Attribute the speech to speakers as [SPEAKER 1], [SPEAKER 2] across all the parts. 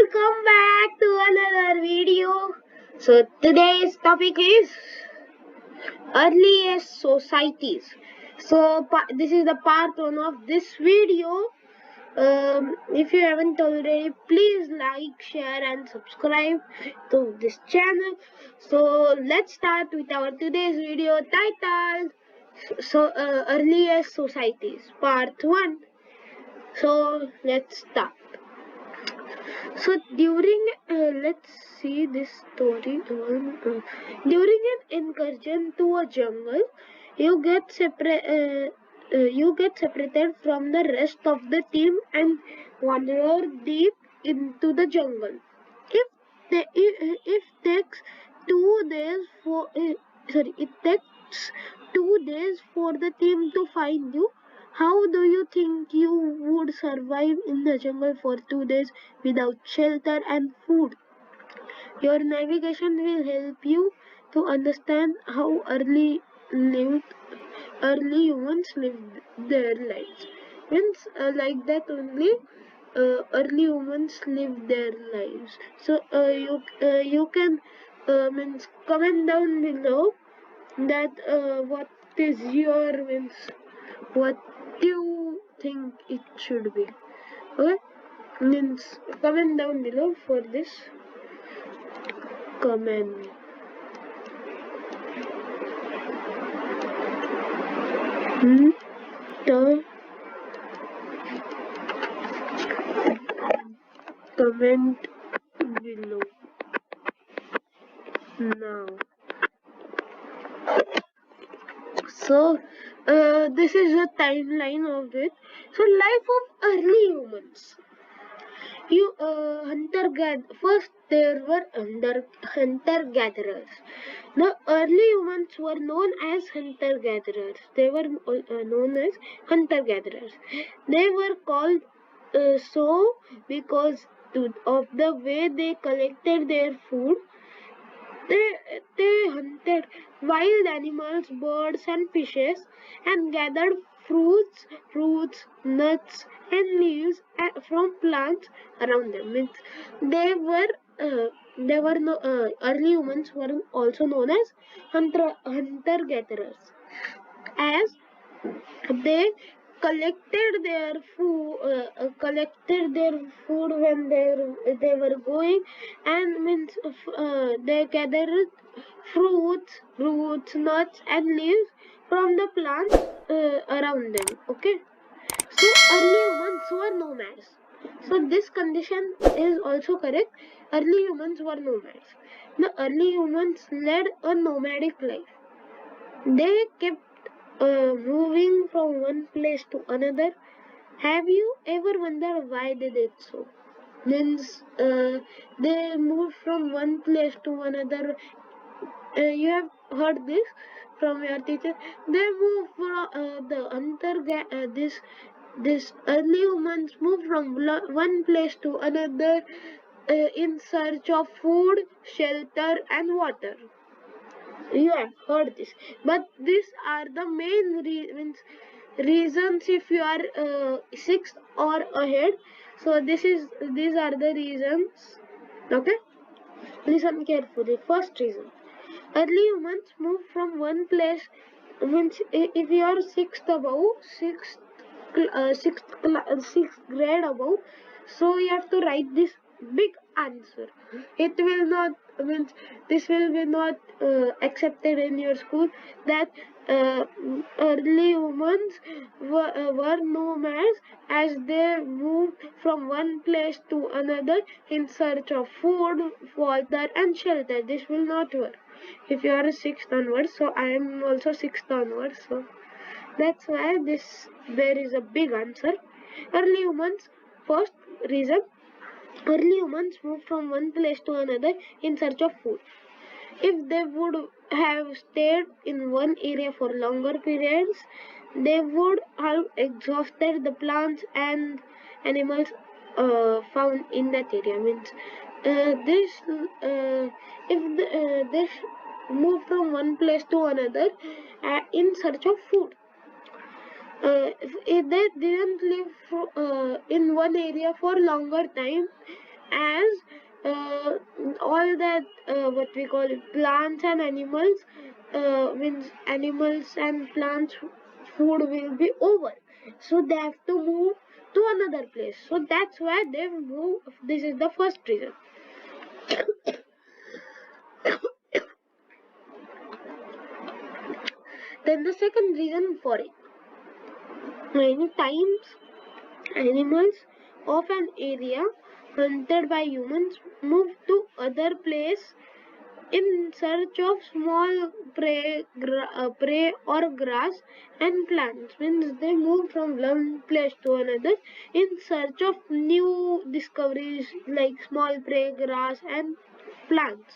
[SPEAKER 1] welcome back to another video. So today's topic is earliest societies. So this is the part 1 of this video. If you haven't already, please like, share and subscribe to this channel. So let's start with our today's video titled earliest societies part 1. So let's start. So let's see this story. During an incursion to a jungle, you get separated from the rest of the team and wander deep into the jungle. If takes 2 days for it takes 2 days for the team to find you. How do you think you would survive in the jungle for 2 days without shelter and food? Your navigation will help you to understand how early humans lived their lives. Means like that only early humans live their lives. So you can means comment down below that what is your means what you think it should be. Okay, means comment down below for this comment. The comment below now. So this is a timeline of it. So life of early humans. First there were hunter gatherers. The early humans were known as hunter gatherers. They were known as hunter gatherers. They were called so because of the way they collected their food. They hunted wild animals, birds, and fishes, and gathered fruits, nuts, and leaves from plants around them. Means they were no, early humans were also known as hunter gatherers, as they collected their food when they were going, and means they gathered fruits, roots, nuts, and leaves from the plants around them. Okay, so early humans were nomads. So this condition is also correct. Early humans were nomads. The early humans led a nomadic life. They kept moving from one place to another. Have you ever wondered why they did so? Means they moved from one place to another. You have heard this from your teacher. They moved from this early humans moved from one place to another in search of food, shelter, and water. You have heard this, but these are the main reasons. If you are sixth or ahead, so these are the reasons. Okay, listen carefully. First reason: early humans move from one place. Means if you are sixth grade above, so you have to write this big answer. It will not means this will be not accepted in your school, that uh, early humans were nomads, as they moved from one place to another in search of food, water, and shelter. This will not work if you are a sixth onwards. So I am also sixth onwards. So that's why there is a big answer. Early humans, first reason, early humans moved from one place to another in search of food. If they would have stayed in one area for longer periods, they would have exhausted the plants and animals found in that area. Means this if they move from one place to another in search of food. If they didn't live in one area for longer time, as all that what we call plants and animals means animals and plants food will be over, so they have to move to another place, so that's why they move. This is the first reason. Then the second reason for it, many times animals of an area hunted by humans move to other place in search of small prey or grass and plants. Means they move from one place to another in search of new discoveries like small prey, grass, and plants.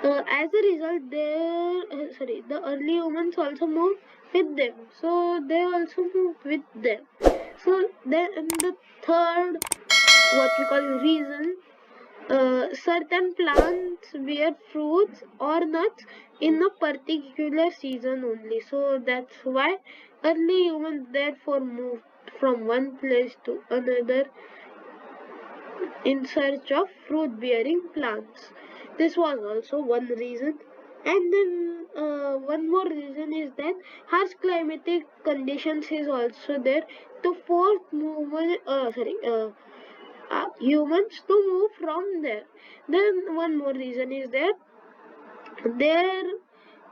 [SPEAKER 1] As a result, the early humans also moved with them. So they also moved with them. So then the third, what we call reason, certain plants bear fruits or nuts in a particular season only. So that's why early humans therefore moved from one place to another in search of fruit bearing plants. This was also one reason. And then one more reason is that harsh climatic conditions is also there to force humans to move from there. Then one more reason is that there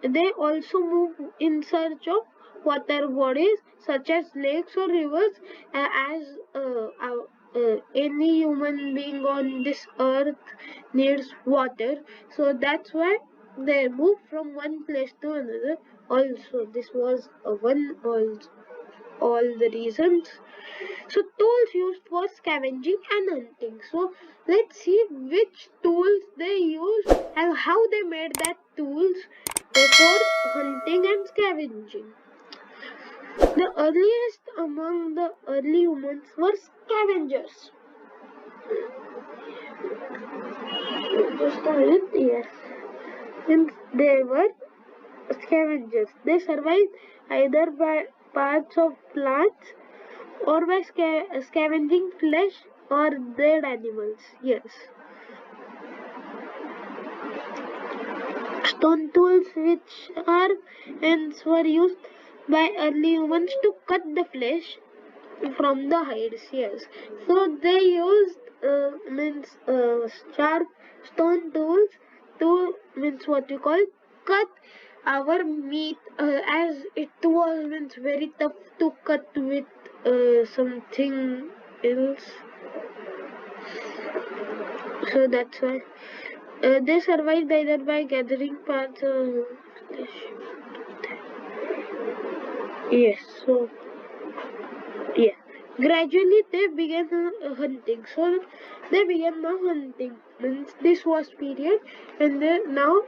[SPEAKER 1] they also move in search of water bodies such as lakes or rivers, as any human being on this earth needs water. So that's why they move from one place to another. Also, this was one all the reasons. So tools used for scavenging and hunting. So let's see which tools they used and how they made that tools for hunting and scavenging. The earliest among the early humans were scavengers. Just a minute, yes. Since they were scavengers, they survived either by parts of plants or by scavenging flesh or dead animals. Yes. Stone tools, which are ends were used by early humans to cut the flesh from the hides. Yes. So they used sharp stone tools to means what you call cut our meat, as it was means very tough to cut with something else. So that's why they survived either by gathering parts. Yes. So yeah. Gradually they began hunting. So they began now hunting. Means this was period, and they now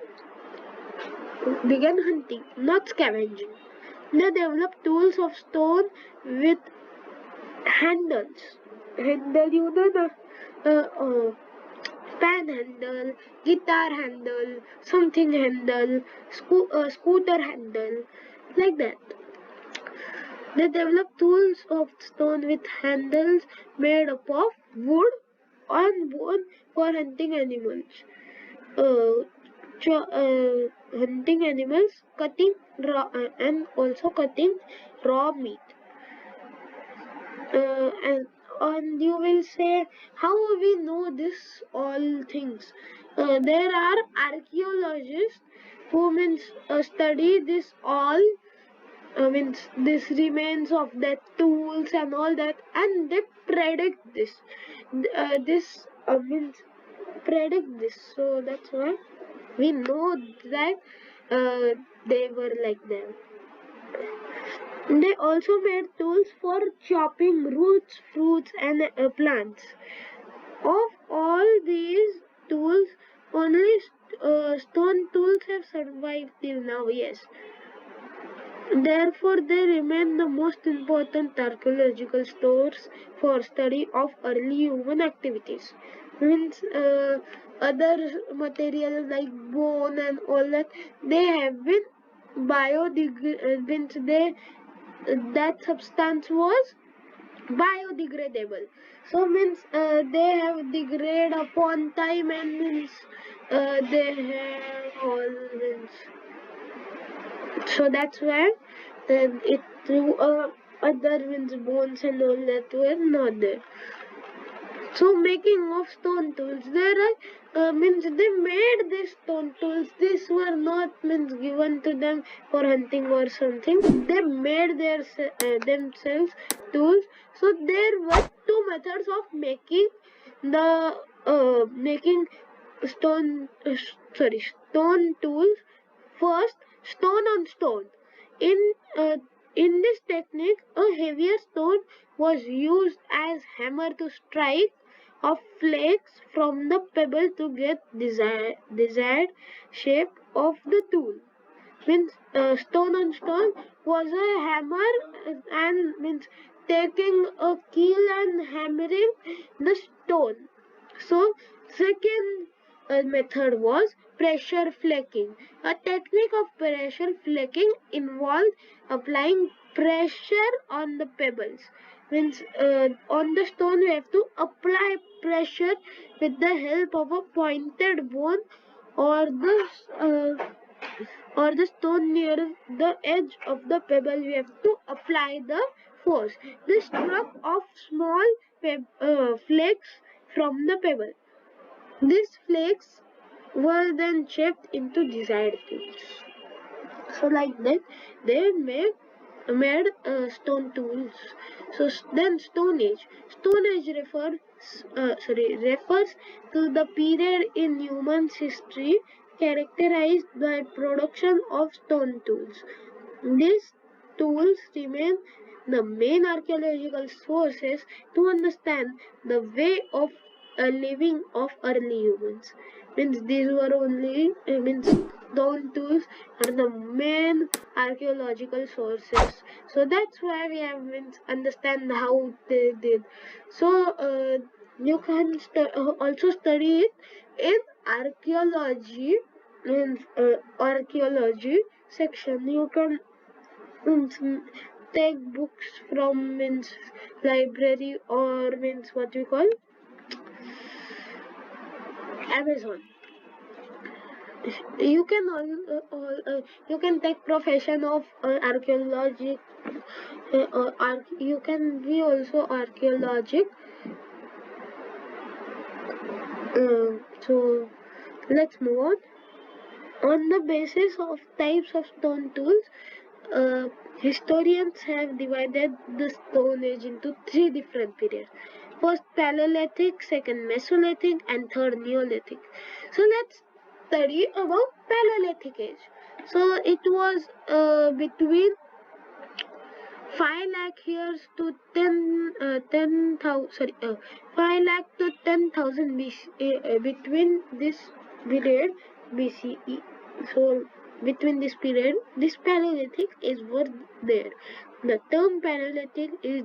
[SPEAKER 1] began hunting, not scavenging. They developed tools of stone with handles. Handle, you know the fan handle, guitar handle, something handle, scooter handle, like that. They developed tools of stone with handles made up of wood and bone for hunting animals. Hunting animals, cutting raw, and also cutting raw meat. And you will say, how we know this all things? There are archaeologists who means study this all, means this remains of that tools and all that, and they predict this. This means predict this. So that's why we know that they were like that. They also made tools for chopping roots, fruits, and plants. Of all these tools, only stone tools have survived till now, yes. Therefore, they remain the most important archaeological stores for study of early human activities. Means other materials like bone and all that, they have been biodegradable. Means they that substance was biodegradable. So means they have degrade upon time, and means they have all means. So that's why it through other means bones and all that were not there. So making of stone tools, there are means they made these stone tools. These were not means given to them for hunting or something. They made themselves tools. So there were two methods of making stone stone tools. First, stone on stone. In uh, in this technique, a heavier stone was used as hammer to strike off flakes from the pebble to get desired shape of the tool. Means stone on stone was a hammer, and means taking a keel and hammering the stone. So second method was pressure flaking. A technique of pressure flaking involved applying pressure on the pebbles. Means on the stone we have to apply pressure with the help of a pointed bone or the stone near the edge of the pebble. We have to apply the force. This struck off small flakes from the pebble. These flakes were then shaped into desired tools. So like that, they made stone tools. So then Stone Age. Stone Age refers to the period in human history characterized by production of stone tools. These tools remain the main archaeological sources to understand the way of living of early humans. Means these were only means stone tools are the main archaeological sources. So that's why we have means understand how they did. So you can also study it in archaeology, means archaeology section. You can means take books from means library or means what we call Amazon. You can you can take profession of archaeology. You can be also archaeologic. So let's move on. On the basis of types of stone tools, historians have divided the Stone Age into three different periods. First Paleolithic, second Mesolithic, and third Neolithic. So let's study about Paleolithic age. So it was between 5 lakh years to 10,000 5 lakh to 10,000 BC, between this period BCE. So between this period, this Paleolithic is was there. The term Paleolithic is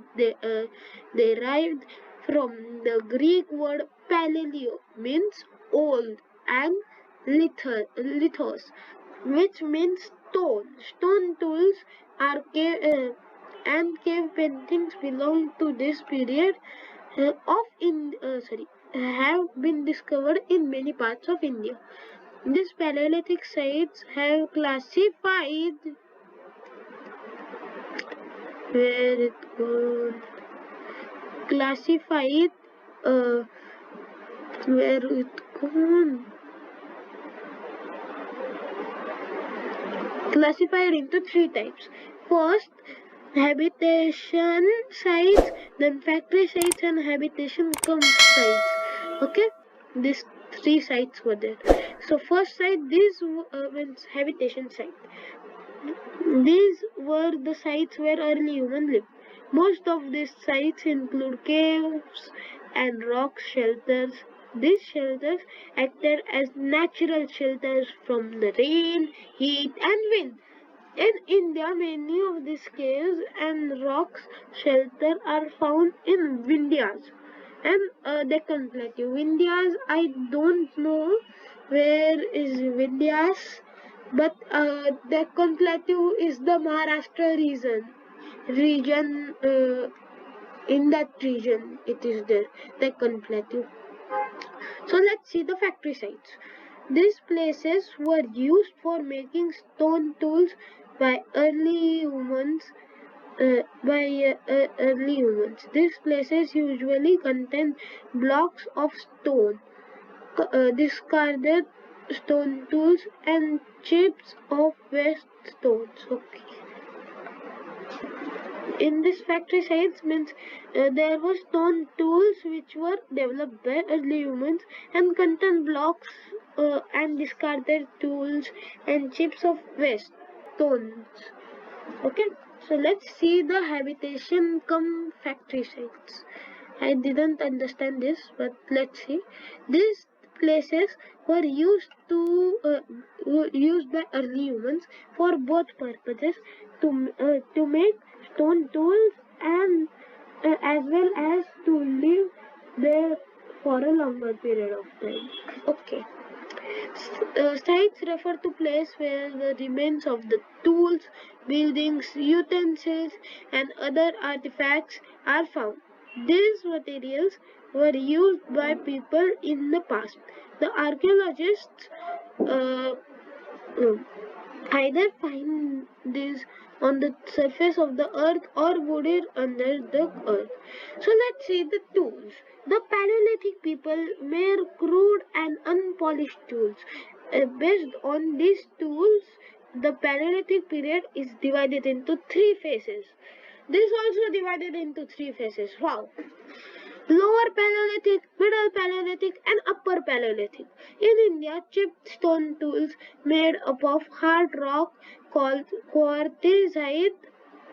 [SPEAKER 1] derived from the Greek word paleo, means old, and lithos, which means stone. Stone tools are and cave paintings belong to this period have been discovered in many parts of India. These Paleolithic sites have where it gone classified uh, where it gone classified into three types. First, habitation sites, then factory sites and habitation cum sites. Okay, these three sites were there. So first site, these means habitation site. These were the sites where early human lived. Most of these sites include caves and rock shelters. These shelters acted as natural shelters from the rain, heat, and wind. In India, many of these caves and rocks shelter are found in Vindhyas and Deccan Plateau. Vindhyas, I don't know where is Vindhyas, but Deccan Plateau is the Maharashtra region. in that region it is there, Deccan Plateau. So let's see the factory sites. These places were used for making stone tools by early humans. These places usually contain blocks of stone, discarded stone tools, and chips of waste stones. Okay. In this factory sites means there were stone tools which were developed by early humans and contain blocks and discarded tools and chips of waste stones. Okay, so let's see the habitation come factory sites. I didn't understand this, but let's see. These places were used by early humans for both purposes to make stone tools and as well as to live there for a longer period of time. Okay. Sites refer to place where the remains of the tools, buildings, utensils, and other artifacts are found. These materials were used by people in the past. The archaeologists uh, either find these on the surface of the earth or buried under the earth. So let's see the tools. The Paleolithic people made crude and unpolished tools. Based on these tools, the Paleolithic period is divided into three phases. This also divided into three phases. Wow. Lower Paleolithic, Middle Paleolithic, and Upper Paleolithic. In India, chipped stone tools made up of hard rock called quartzite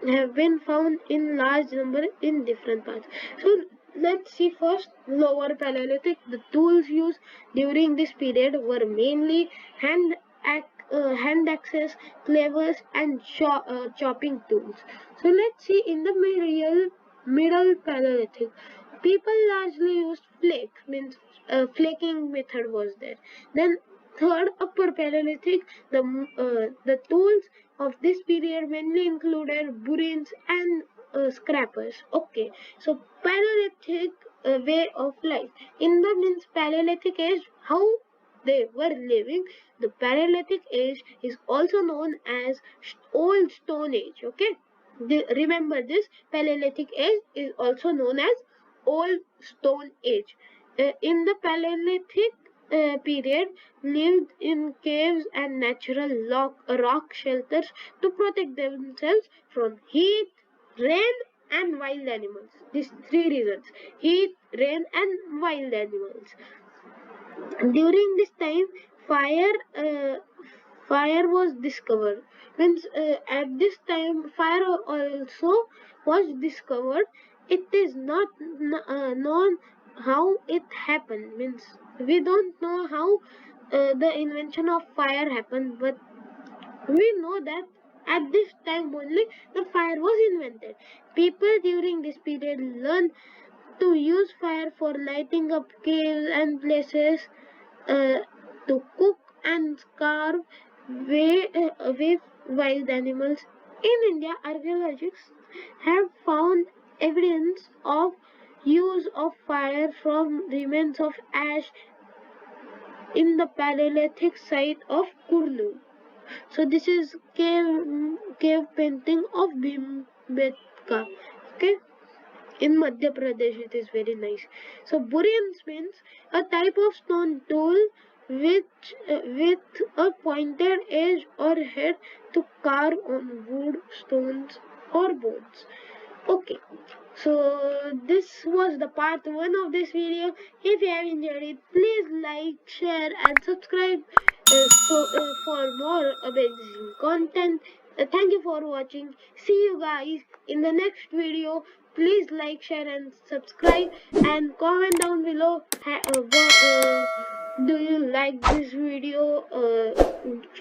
[SPEAKER 1] have been found in large number in different parts. So let's see first Lower Paleolithic. The tools used during this period were mainly hand axes, clevers, and chopping tools. So let's see in the Middle Paleolithic. People largely used flake, means flaking method was there. Then third, Upper Paleolithic, the tools of this period mainly included burins and scrappers. Okay, so Paleolithic way of life. In the means Paleolithic age, how they were living. The Paleolithic age is also known as Old Stone Age. Okay, remember this. Paleolithic age is also known as Old Stone Age. In the Paleolithic period, lived in caves and natural rock shelters to protect themselves from heat, rain, and wild animals. These three reasons: heat, rain, and wild animals. During this time, fire fire was discovered. Means at this time, fire also was discovered. It is not known how it happened. Means we don't know how the invention of fire happened, but we know that at this time only the fire was invented. People during this period learned to use fire for lighting up caves and places, uh, to cook and carve away wild animals. In India, archaeologists have found evidence of use of fire from remains of ash in the Paleolithic site of Kurlu. So this is cave painting of Bhimbetka. Okay, in Madhya Pradesh it is very nice. So Burians means a type of stone tool with a pointed edge or head to carve on wood, stones, or bones. Okay, so this was the part 1 of this video. If you have enjoyed it, please like, share, and subscribe for more amazing content. Thank you for watching. See you guys in the next video. Please like, share, and subscribe, and comment down below. Do you like this video?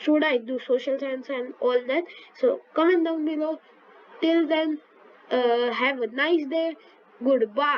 [SPEAKER 1] Should I do social science and all that? So comment down below. Till then, have a nice day. Goodbye.